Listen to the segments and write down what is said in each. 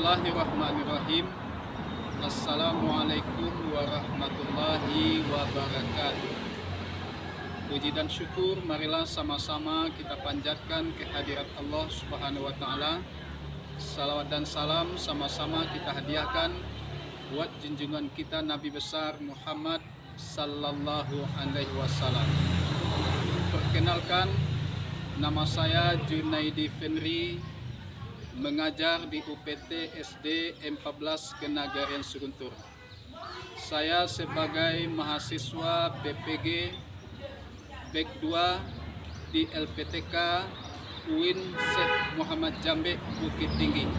Bismillahirrahmanirrahim. Assalamualaikum warahmatullahi wabarakatuh. Puji dan syukur marilah sama-sama kita panjatkan kehadirat Allah Subhanahu wa taala. Salawat dan salam sama-sama kita hadiahkan buat junjungan kita Nabi besar Muhammad sallallahu alaihi wasallam. Perkenalkan, nama saya Junaidi Fenri, mengajar di UPT SD 14 Kenagarian Suguntur. Saya sebagai mahasiswa PPG Bek 2 di LPTK UIN Syekh Muhammad Jambe Bukit Tinggi.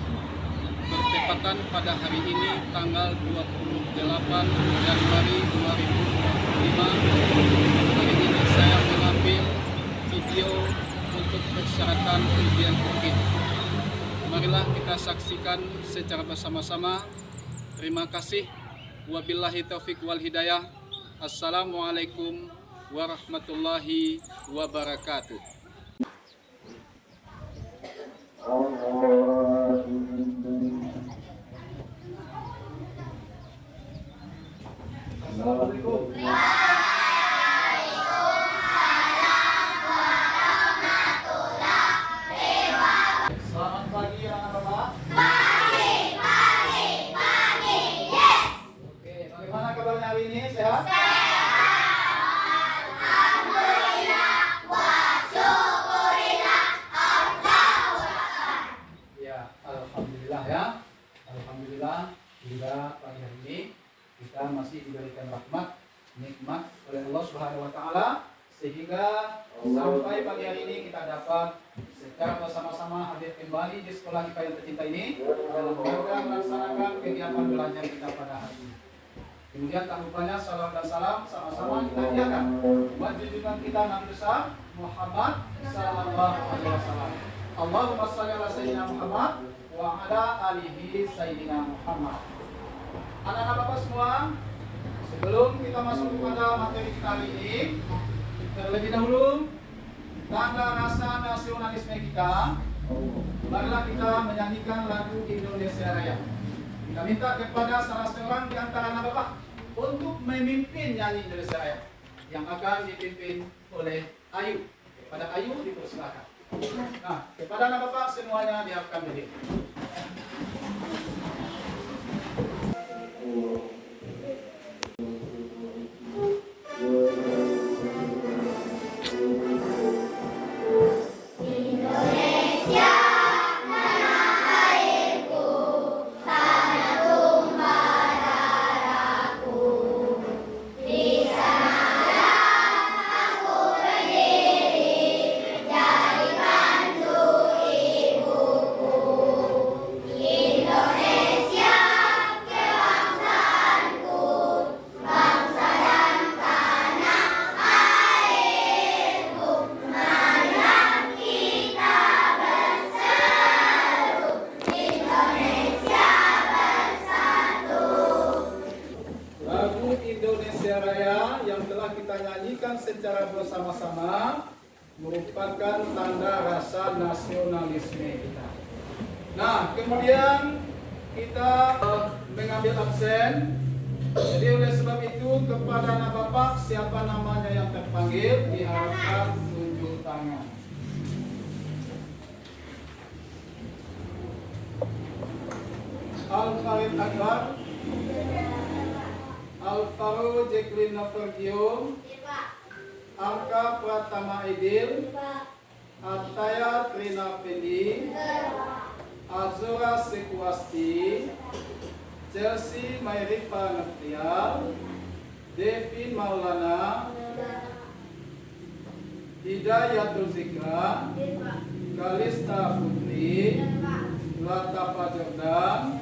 Bertepatan pada hari ini tanggal 28 Januari 2005. Hari ini saya mengambil video untuk persyaratan ujian Bukit. Marilah kita saksikan secara bersama-sama. Terima kasih. Wabillahi taufiq wal hidayah. Assalamualaikum warahmatullahi wabarakatuh. Assalamualaikum. Selamat pagi anak-anak. Pagi, yes. Oke, bagaimana kabarnya hari ini? Sehat? Alhamdulillah, wa syukurillah, Allahu Akbar. Ya, alhamdulillah ya. Alhamdulillah hingga pagi hari ini kita masih diberikan rahmat, nikmat oleh Allah Subhanahu wa taala sehingga sampai pagi hari ini kita dapat secara bersama-sama hadir kembali di sekolah kita yang tercinta ini dalam rangka melaksanakan kegiatan belajar kita pada hari ini. Kemudian tak lupanya salam dan salam sama-sama kita hadiahkan buat junjungan kita Nabi besar Muhammad sallallahu alaihi wasallam. Allahumma shalli ala sayyidina Muhammad wa ala alihi sayyidina Muhammad. Anak-anak Bapak semua, sebelum kita masuk kepada materi kita hari ini, terlebih dahulu tanda rasa nasionalisme kita, marilah kita menyanyikan lagu Indonesia Raya. Kita minta kepada salah seorang di antara anak Bapak untuk memimpin nyanyi Indonesia Raya yang akan dipimpin oleh Ayu. Kepada Ayu dipersilakan. Nah, kepada anak Bapak semuanya diharapkan berdiri. Secara bersama-sama merupakan tanda rasa nasionalisme kita. Nah, kemudian kita mengambil absen. Jadi oleh sebab itu kepada anak Bapak siapa namanya yang terpanggil diharapkan tunjuk tangan. Al-Farid Akbar, Al-Faru Jacqueline Nafergio, Arka Pratama Idil, Ataya Trina Fendi, Azura Sekuasti, Chelsea Mairifa Nafrial, Devi Maulana, Hidayatul Zikra, Kalista Putri, Latafa Jordan,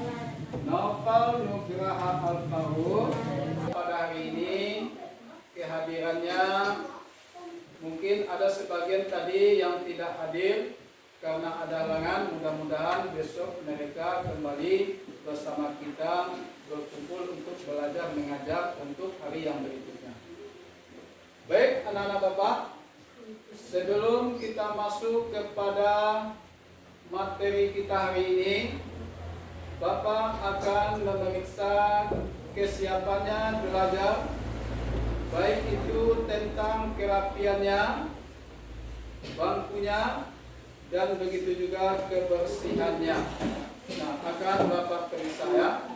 Naufal Nugraha Al-Faruq. Pada hari ini kehadirannya mungkin ada sebagian tadi yang tidak hadir karena ada halangan. Mudah-mudahan besok mereka kembali bersama kita berkumpul untuk belajar mengajar untuk hari yang berikutnya. Baik anak-anak Bapak, sebelum kita masuk kepada materi kita hari ini, Bapak akan memeriksa kesiapannya belajar, baik itu tentang kerapiannya, bangkunya, dan begitu juga kebersihannya. Nah, akan Bapak periksa ya.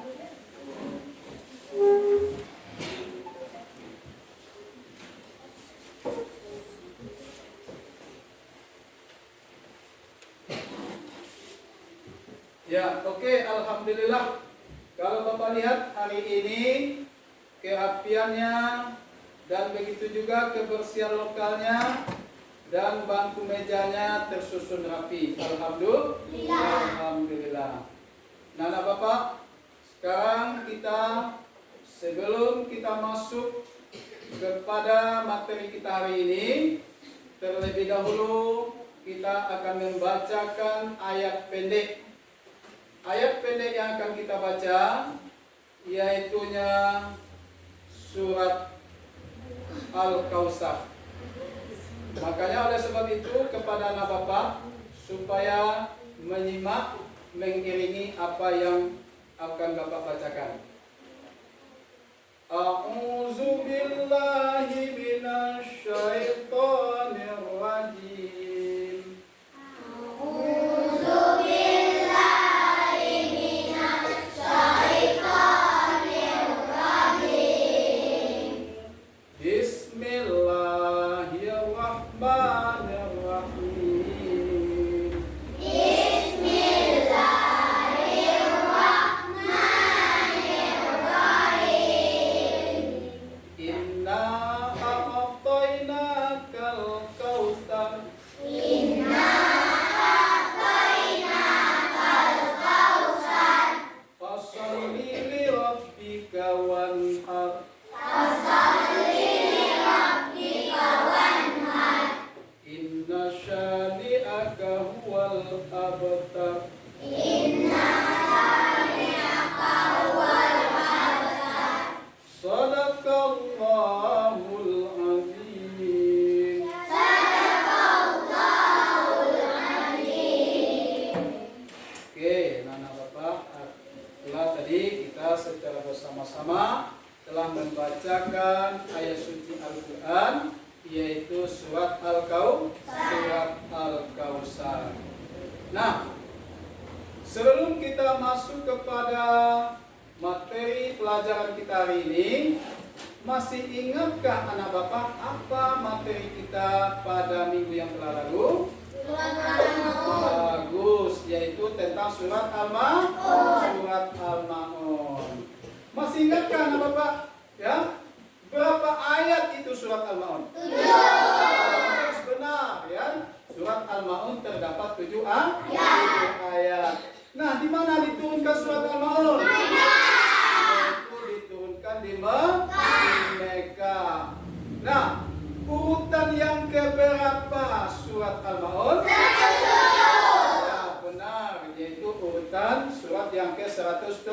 Ya, oke, alhamdulillah. Kalau Bapak lihat hari ini kerapiannya dan begitu juga kebersihan lokalnya dan bangku mejanya tersusun rapi. Alhamdulillah. Nah, Bapak, sekarang sebelum kita masuk kepada materi kita hari ini, terlebih dahulu kita akan membacakan ayat pendek. Ayat pendek yang akan kita baca yaitunya surat Al-Kautsar. Makanya oleh sebab itu kepada anak Bapak supaya menyimak, mengiringi apa yang akan Bapak bacakan. A'udzu billahi minasy syaithanir rajim. Bersama-sama telah membacakan ayat suci Al-Quran, yaitu surat Al-Kautsar. Nah, sebelum kita masuk kepada materi pelajaran kita hari ini, masih ingatkah anak Bapak apa materi kita pada minggu yang telah lalu? Bagus, yaitu tentang surat Al-Ma'un. Masih ingatkah anak Bapak? Ya, berapa ayat itu surat Al-Ma'un? 7. Benar ya. Surat Al-Ma'un terdapat 7 ayat. Nah, di mana diturunkan surat Al-Ma'un? Itu diturunkan di Mekah. Nah, urutan yang keberapa surat Al-Ma'un? 107. Ya, benar, yaitu urutan surat yang ke-107.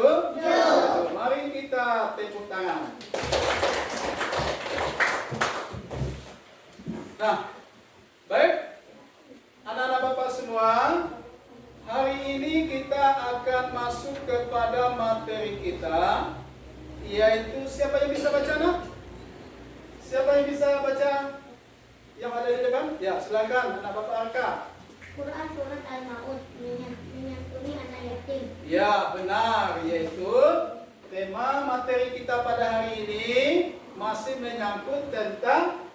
Mari kita tepuk tangan. Nah, baik, anak-anak Bapak semua, hari ini kita akan masuk kepada materi kita, yaitu siapa yang bisa baca, nak? Siapa yang bisa baca yang ada di depan? Ya, silakan anak Bapak Arka. Quran surat Al-Ma'un, menyantuni anak yatim. Ya, benar, yaitu tema materi kita pada hari ini masih menyangkut tentang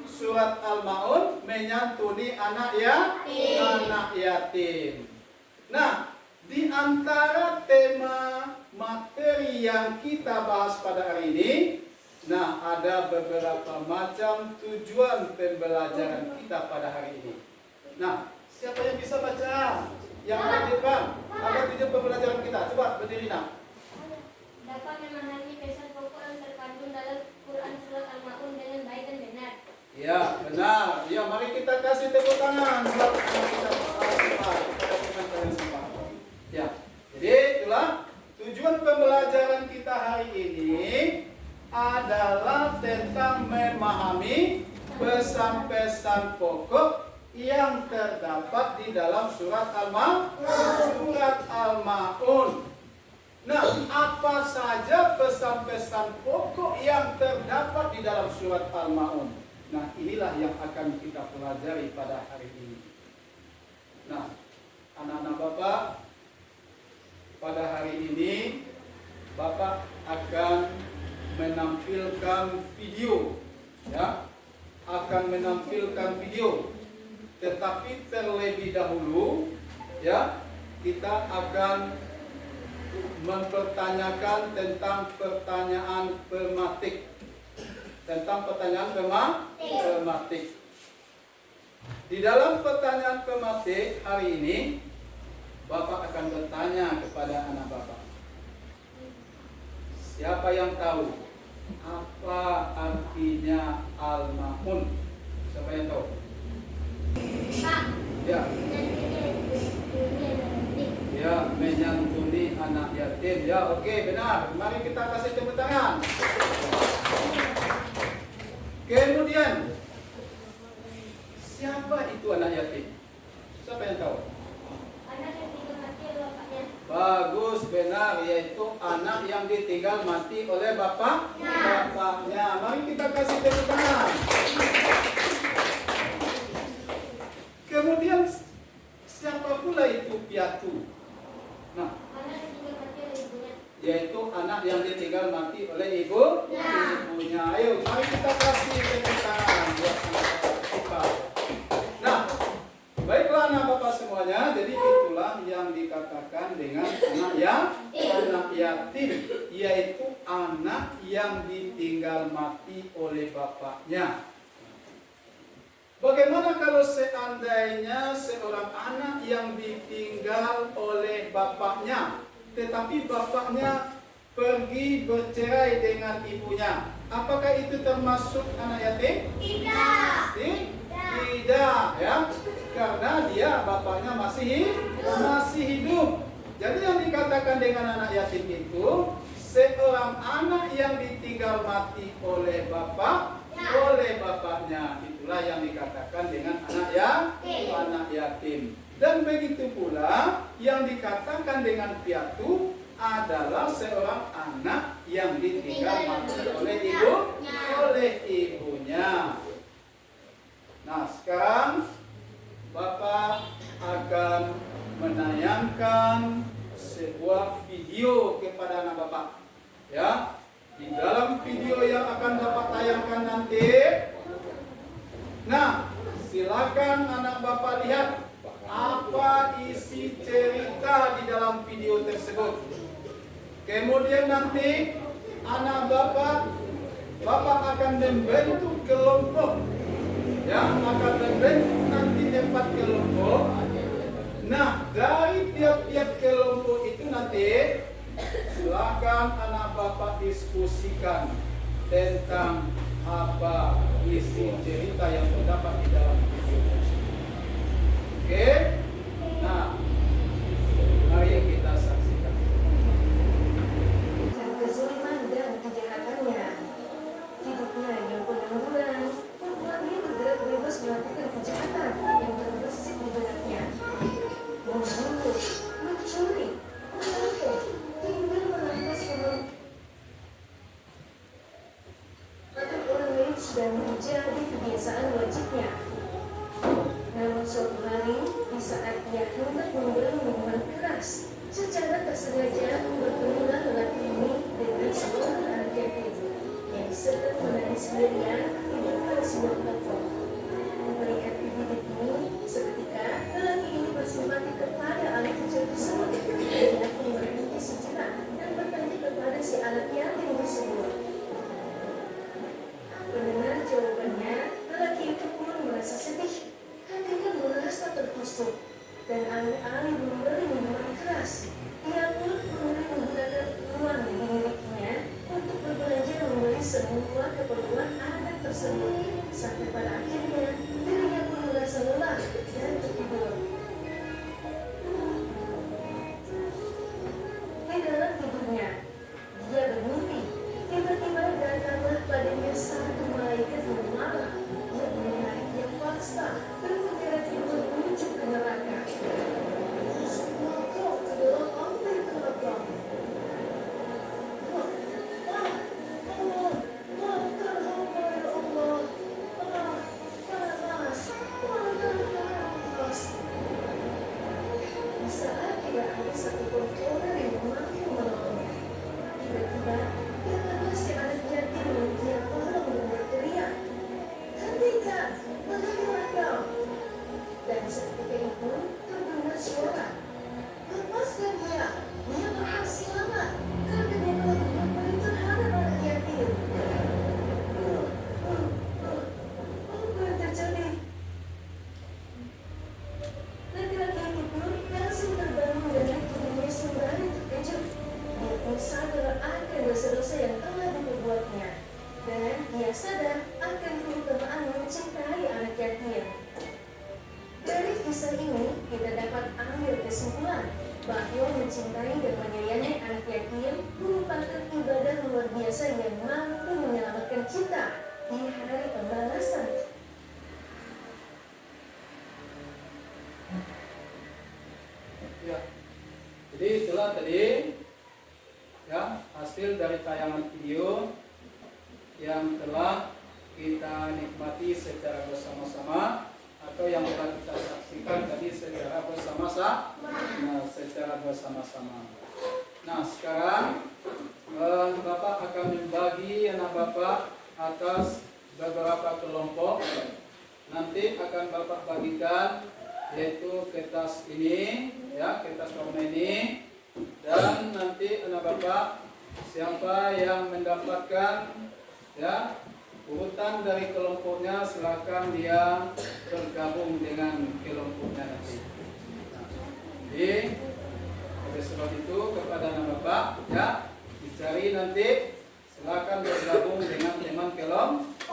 surat Al-Ma'un, menyantuni anak yatim. Nah, di antara tema materi yang kita bahas pada hari ini, nah, ada beberapa macam tujuan pembelajaran kita pada hari ini. Nah, siapa yang bisa baca? Yang ada di depan. Apa tujuan pembelajaran kita? Coba berdiri, nak. Dapat memahami pesan pokok yang terkandung dalam Quran surat Al-Ma'un dengan baik dan benar. Ya, benar. Ya, mari kita kasih tepuk tangan buat kita semua. Ya, jadi itulah tujuan pembelajaran kita hari ini adalah tentang memahami pesan-pesan pokok yang terdapat di dalam surat Al-Ma'un. Nah, apa saja pesan-pesan pokok yang terdapat di dalam surat Al-Ma'un? Nah, inilah yang akan kita pelajari pada hari ini. Nah, anak-anak Bapak, pada hari ini Bapak akan menampilkan video, ya, akan menampilkan video. Tetapi terlebih dahulu, ya, kita akan mempertanyakan tentang pertanyaan pematik. Tentang pertanyaan pematik. Di dalam pertanyaan pematik hari ini, Bapak akan bertanya kepada anak Bapak. Siapa yang tahu apa artinya Al-Ma'un? Siapa yang tahu? Pak, Ya. nanti. Ya, menyantuni anak yatim. Ya, oke, benar. Mari kita kasih tepuk tangan. Kemudian, siapa itu anak yatim? Siapa yang tahu? Anak yang tinggal mati oleh bapaknya. Bagus, benar, yaitu anak yang ditinggal mati oleh bapaknya. Mari kita kasih tepuk tangan. Kemudian, siapa pula itu piatu? Nah, Anak yang tinggal mati oleh ibunya. yaitu anak yang ditinggal mati oleh ibunya. Ayo, mari kita kasih tepuk tangan buat anak kita. Nah, baiklah anak Bapak semuanya. Jadi itulah yang dikatakan dengan anak yatim, yaitu anak yang ditinggal mati oleh bapaknya. Bagaimana kalau seandainya seorang anak yang ditinggal oleh bapaknya, tetapi bapaknya pergi bercerai dengan ibunya? Apakah itu termasuk anak yatim? Tidak. Tidak, ya. Karena dia bapaknya masih hidup. Jadi yang dikatakan dengan anak yatim itu seorang anak yang ditinggal mati oleh bapaknya. Itulah yang dikatakan dengan anak yatim. Dan begitu pula yang dikatakan dengan piatu adalah seorang anak yang ditinggal mati oleh ibunya. Nah, sekarang Bapak akan menayangkan sebuah video kepada anak Bapak. Ya, di dalam video yang akan Bapak tayangkan nanti, nah, silakan anak Bapak lihat apa isi cerita di dalam video tersebut. Kemudian nanti anak Bapak akan membentuk kelompok. Ya, akan membentuk nanti 4 kelompok. Nah, dari tiap-tiap kelompok itu nanti silakan anak Bapak diskusikan tentang apa isi cerita yang terdapat di dalam video tersebut. Oke? Nah, mari kita saksikan. Kezaliman dan kejahatannya, hidupnya yang pengangguran, membuatnya bergerak bebas melakukan kejahatan yang terbesit di benaknya, membunuh, mencuri, merampok, hingga merampas atau orang lain sudah menjadi kebiasaan wajibnya. Namun suatu hari, di saat ia hendak membeli minuman keras, secara tak sengaja bertemulah lelaki ini dengan seorang anak yatim yang sedang menangis sendirian di depan sebuah platform. Melihat bibit ini, seketika lelaki ini bersimpati kepada anak kecil tersebut. Dia pun berhenti sejenak dan bertanya kepada si anak yatim tersebut. Mendengar jawabannya, lelaki itu pun merasa sedih. Hatinya merasa tertusuk dan alih-alih membeli minuman keras, ia pun mulai menggunakan uang yang dimilikinya untuk berbelanja membeli semua keperluan anak tersebut. Sampai pada akhirnya dirinya pun merasa lelah dan tertidur. Di dalam tidurnya, dia bermimpi. Tiba-tiba datanglah padanya satu malaikat yang marah yang menariknya paksa dan menyeretnya menuju ke neraka. Masuklah kau ke dalam api neraka. ia sadar akan keutamaan mencintai anak yatim. Dari kisah ini, kita dapat ambil kesimpulan bahwa mencintai dan menyayangi anak yatim merupakan ibadah luar biasa yang mampu menyelamatkan kita di hari pembalasan. Ya, jadi itulah tadi ya hasil dari tayangan video yang telah kita nikmati secara bersama-sama atau yang telah kita saksikan tadi secara bersama-sama. Nah, sekarang Bapak akan membagi anak Bapak atas beberapa kelompok. Nanti akan Bapak bagikan yaitu kertas ini, ya, kertas warna ini, dan nanti anak Bapak siapa yang mendapatkan ya urutan dari kelompoknya, silakan dia bergabung dengan kelompoknya nanti. Nah, jadi oleh sebab itu kepada anak Bapak ya dicari nanti silakan bergabung dengan teman kelompoknya.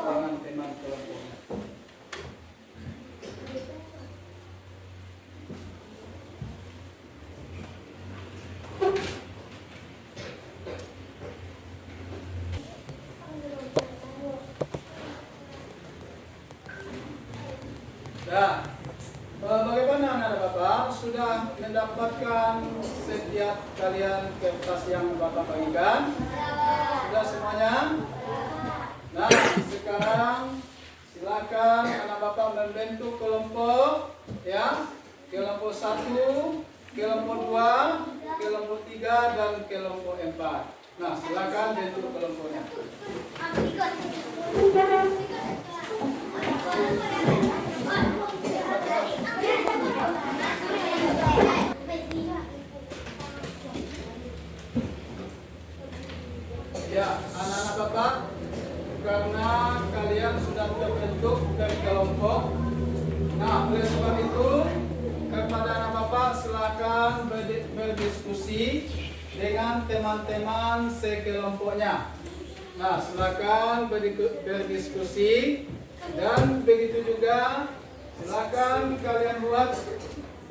Nah, bagaimana anak Bapak sudah mendapatkan setiap kalian kertas yang Bapak bagikan? Sudah semuanya? Nah, sekarang silakan anak Bapak membentuk kelompok ya. Kelompok 1, kelompok 2, kelompok 3 dan kelompok 4. Nah, silakan bentuk kelompoknya. Ya, anak-anak Bapak, karena kalian sudah terbentuk dari kelompok, nah oleh sebab itu kepada anak Bapak silakan berdiskusi dengan teman-teman sekelompoknya. Nah, silakan berdiskusi dan begitu juga silakan kalian buat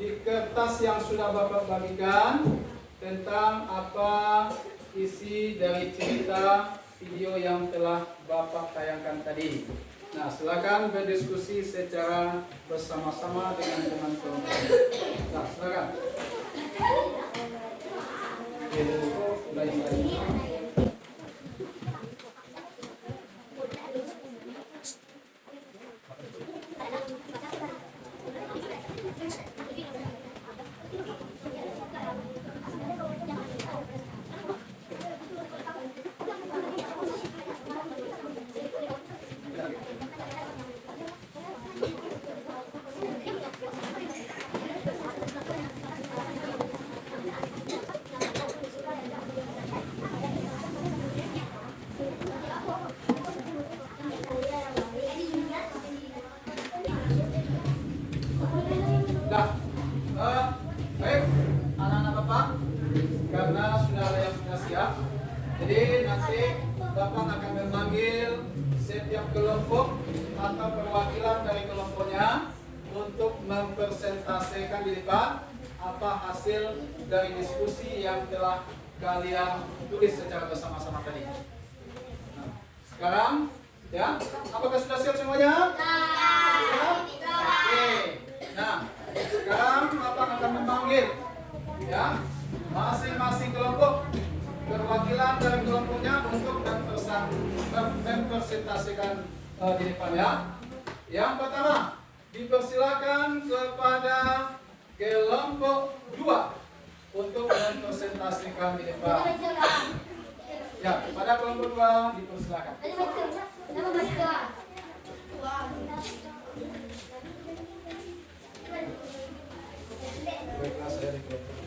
di kertas yang sudah Bapak bagikan tentang apa isi dari cerita video yang telah Bapak tayangkan tadi. Nah, silakan berdiskusi secara bersama-sama dengan teman-teman. Nah, silakan. Nah, baik anak-anak Bapak, karena sudah ada yang sudah siap, jadi nanti Bapak akan memanggil setiap kelompok atau perwakilan dari kelompoknya untuk mempresentasikan di depan apa hasil dari diskusi yang telah kalian tulis secara bersama-sama tadi. Nah, sekarang, ya, apakah sudah siap semuanya? Sudah? Oke. Nah, sekarang Bapak akan memanggil ya masing-masing kelompok perwakilan dari kelompoknya untuk mempresentasikan di depan ya. Yang pertama, dipersilakan kepada kelompok 2 untuk mempresentasikan di depan. Ya, kepada kelompok 2 dipersilakan. Baiklah, saya di kelompok 2.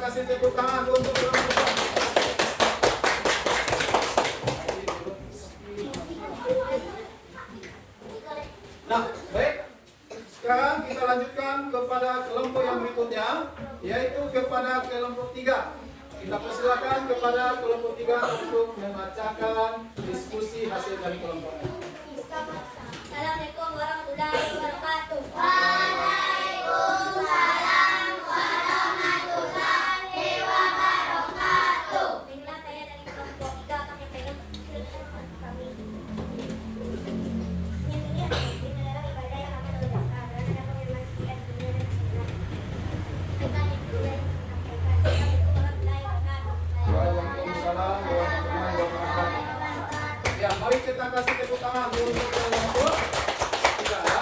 kasih tepuk tangan untuk kelompok. Nah, baik. Sekarang kita lanjutkan kepada kelompok yang berikutnya, yaitu kepada kelompok 3. Kita persilakan kepada kelompok 3 untuk membacakan diskusi hasil dari kelompoknya. Assalamualaikum warahmatullahi wabarakatuh. Waalaikumsalam warahmatullahi wabarakatuh. Inilah saya dari kelompok 3 kami pengen kami. Yang ini adalah ibadah yang akan dilakukan dan ada pengiriman dunia dan akhirat. Kita itu yang sampaikan. Assalamualaikum warahmatullahi wabarakatuh. Waalaikumsalam warahmatullahi wabarakatuh. Ya, mari kita kasih tepuk tangan untuk kelompok 3 ya.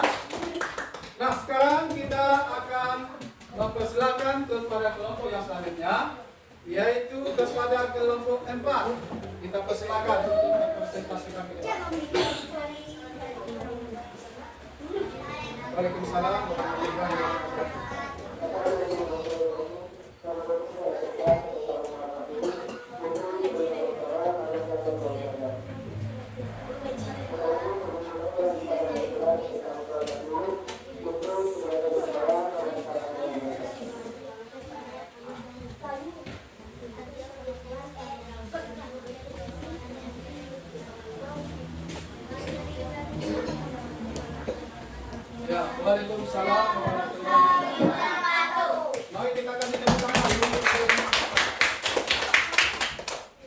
Nah, sekarang kita akan mempersilakan kepada kelompok yang selanjutnya, yaitu kepada kelompok 4. Kita persilakan untuk mempresentasikan ke depan. Waalaikumsalam warahmatullahi wabarakatuh. Ya, waalaikumsalam warahmatullahi wabarakatuh. Mari kita kasih tepuk tangan untuk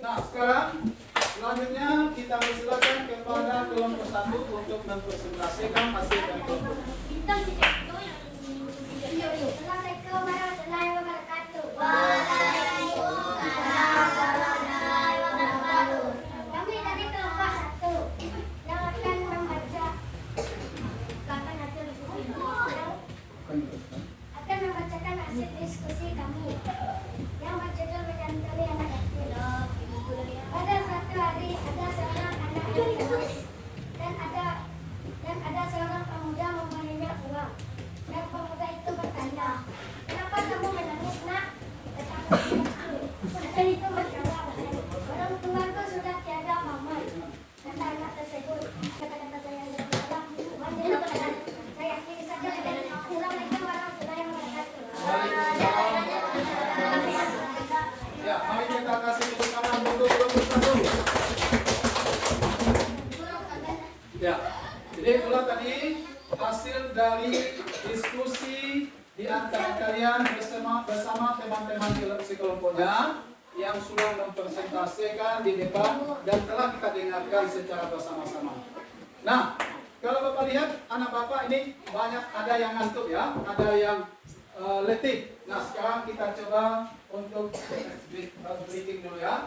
Nah, sekarang selanjutnya kita persilakan kepada kelompok 1 untuk mempresentasikan hasil dari kelompok. Assalamualaikum warahmatullahi wabarakatuh. Waalaikumsalam warahmatullahi wabarakatuh. Kami dari kelompok 1 yang akan membaca hasil diskusi. Akan membacakan hasil diskusi kami yang berjudul Menyantuni Anak Kecil. Pada suatu hari ada seorang anak yang cerdas dan ada seorang pemuda memberinya uang. Dan pemuda itu bertanya, "Kenapa kamu menangis, Nak?" Dan itu menjawab, "Orang tuaku sudah tiada, Mama." Kata anak tersebut, kata-kata saya yang dalam saya akhiri saja. Assalamualaikum warahmatullahi wabarakatuh. Ya, mari kita kasih tepuk tangan untuk kelompok 1. Ya, jadi itulah tadi hasil dari diskusi di antara kalian bersama teman-teman kelompoknya yang sudah mempresentasikan di depan dan telah kita dengarkan secara bersama-sama. Nah, kalau Bapak lihat anak Bapak ini banyak ada yang ngantuk ya, ada yang letih. Nah, sekarang kita coba untuk briefing dulu ya.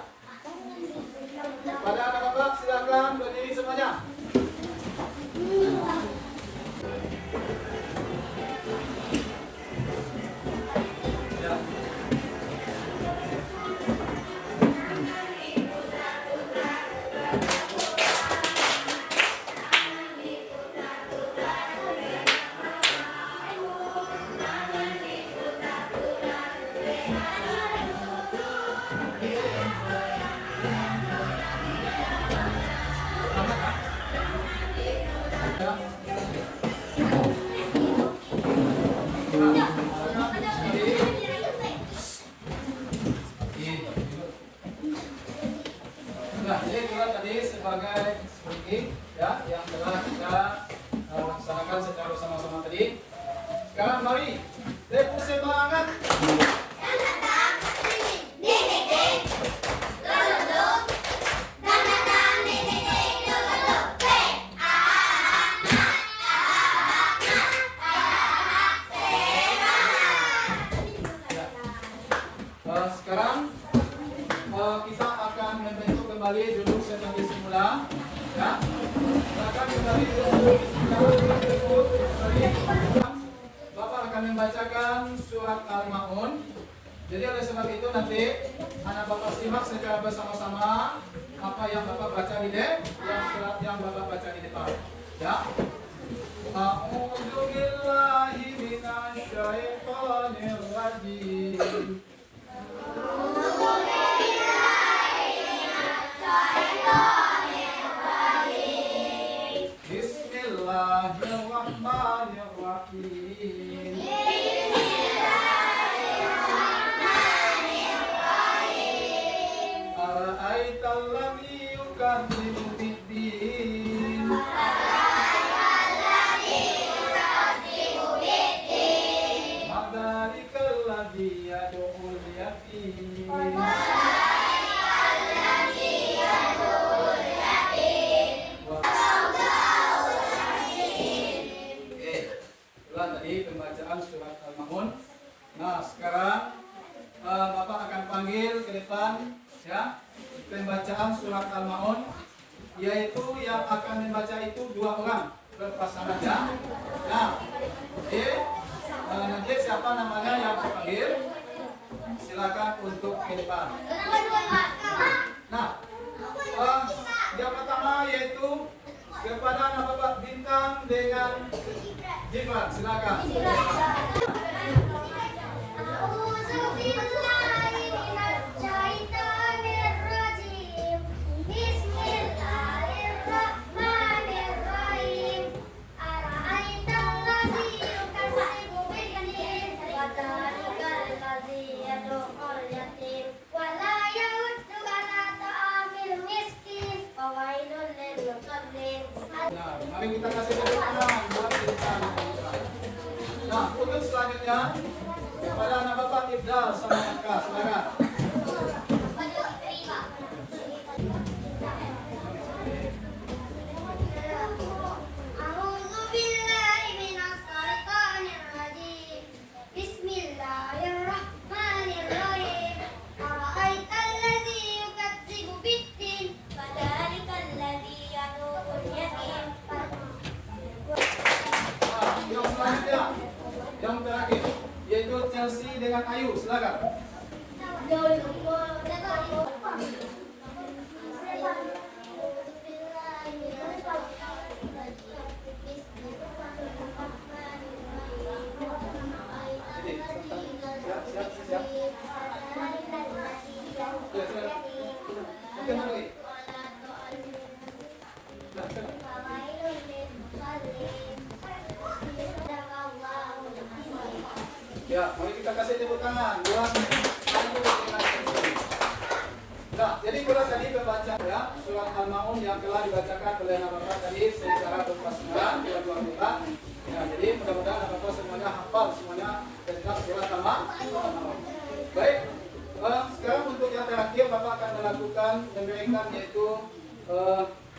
Pada anak Bapak silakan berdiri semuanya. Ya. Nah, jadi itulah tadi sebagai speaking ya yang telah kita laksanakan secara bersama-sama tadi. Sekarang mari tepuk semangat. Sekarang kita akan membentuk kembali duduk seperti semula ya. Silakan kembali duduk Bapak akan membacakan surat Al-Maun. Jadi oleh sebab itu nanti anak Bapak simak secara bersama-sama apa yang Bapak baca di surat yang Bapak baca di depan ya. A'udzu billahi minasy syaithanir rajim. Al-Maun, yaitu yang akan membaca itu 2 orang berpasangannya. Nah, nanti siapa namanya yang terpanggil, silakan untuk ke depan. Nah, yang pertama yaitu kepada Bapak Bintang dengan Gibran, silakan. Nah, mari kita kasih tepuk tangan buat Bintang. Nah, untuk selanjutnya kepada anak Bapak Ibdal sama Eka, silakan. Yang selanjutnya, yang terakhir, yaitu Chelsea dengan Ayu, silakan. Siap. Oke, lagi. Ya, mari kita kasih tepuk tangan buat Ayu dengan Chelsea. Nah, jadi kalau tadi membaca ya surat Al-Maun yang telah dibacakan oleh Bapak tadi secara berpasangan dua kita. Ya, jadi mudah-mudahan Bapak semuanya hafal semuanya tentang surat Al-Maun. Baik, sekarang untuk yang terakhir Bapak akan melakukan memberikan yaitu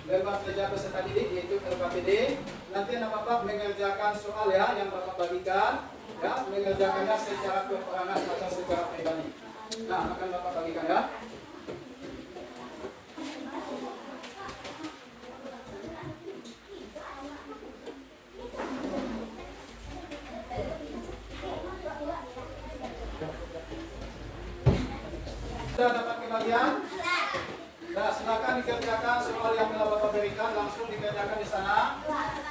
lembar kerja peserta didik yaitu LKPD. Nanti anak Bapak mengerjakan soal ya yang Bapak bagikan. Ya, mengerjakannya secara peperangan atau secara pribadi. Nah, akan Bapak bagikan ya. Sudah dapat kebagian? Nah, silakan dikerjakan soal yang telah Bapak berikan, langsung dikerjakan di sana.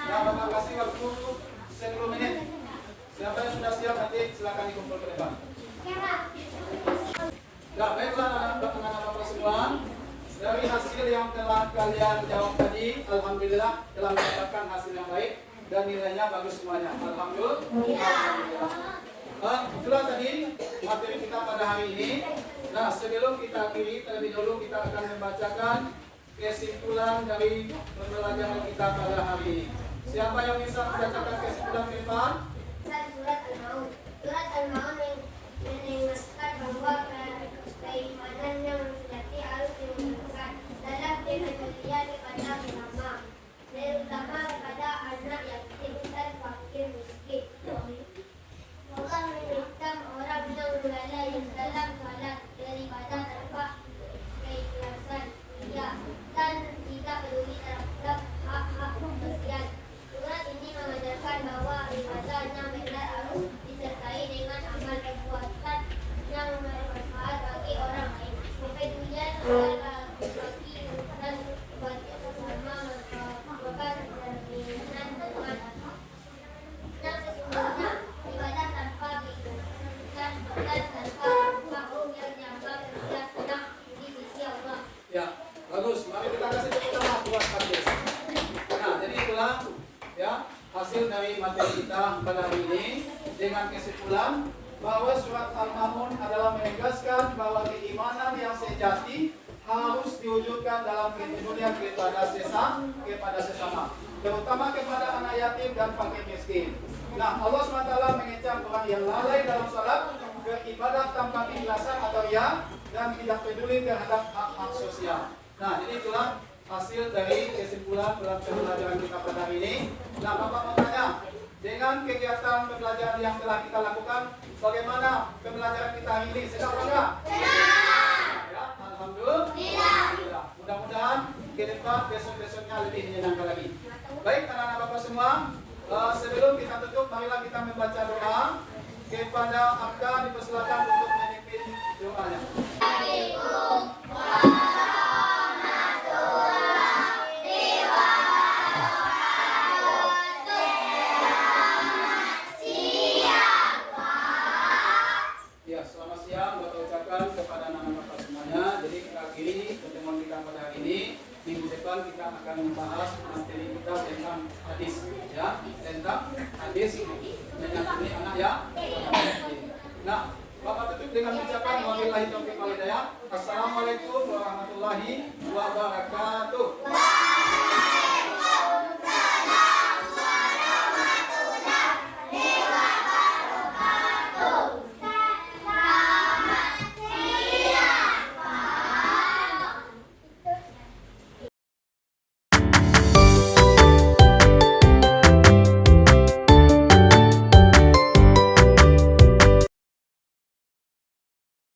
Nah, Bapak kasih waktu 10 menit. Siapa yang sudah siap nanti silakan dikumpul ke depan. Nah, baiklah anak-anak Bapak semua. Dari hasil yang telah kalian jawab tadi, alhamdulillah telah mendapatkan hasil yang baik dan nilainya bagus semuanya. Alhamdulillah. Itulah tadi materi kita pada hari ini. Nah, sebelum kita akhiri, terlebih dahulu kita akan membacakan kesimpulan dari pembelajaran kita pada hari ini. Siapa yang bisa membacakan kesimpulan ke depan? Surat Al-Maun. Surat Al-Maun menjelaskan bahwa keimanan yang sejati harus diwujudkan dalam diri mulia kepada ulama, terutama kepada anak yatim dan fakir miskin. Allah memerintah orang yang lalai dalam salat beribadah tanpa keikhlasan dan tidak peduli terhadap hak-hak manusia. Surat ini mengajarkan bahwa ibadahnya benar harus disertai dengan amal perbuatan yang bermanfaat bagi orang lain. Kepedulian bagi dan bagi sesama merupakan cerminan dengan yang sesungguhnya ibadah tanpa keikhlasan dan tanpa makhluk yang dianggap tidak senang di sisi Allah. Ya, bagus. Mari kita kasih tepuk tangan buat Hafiz. Nah, jadi itulah ya hasil dari materi kita pada hari ini dengan kesimpulan bahwa surat Al-Maun adalah menegaskan bahwa keimanan yang sejati harus diwujudkan dalam kepedulian kepada sesama, terutama kepada anak yatim dan fakir miskin. Nah, Allah SWT mengecam orang yang lalai dalam salat, beribadah tanpa keikhlasan atau dan tidak peduli terhadap hak-hak sosial. Nah, jadi itulah hasil dari kesimpulan dalam pembelajaran kita pada hari ini. Nah, Bapak mau tanya, dengan kegiatan pembelajaran yang telah kita lakukan, bagaimana pembelajaran kita hari ini? Sedap enggak? Ya, alhamdulillah. Mudah-mudahan mudah-mudahan ke depan besok-besoknya lebih menyenangkan lagi. Baik anak-anak Bapak semua, sebelum kita tutup, marilah kita membaca doa. Kepada Abda dipersilakan untuk memimpin doanya. Ya, selamat siang buat ucapkan kepada anak-anak Bapak semuanya. Jadi kita akhiri pertemuan kita pada hari ini. Minggu depan kita akan membahas materi kita tentang hadis, ya, tentang hadis menyangkut anak ya. Nah, Bapak tutup dengan ucapan wabillahi taufiq wal hidayah. Assalamualaikum warahmatullahi wabarakatuh.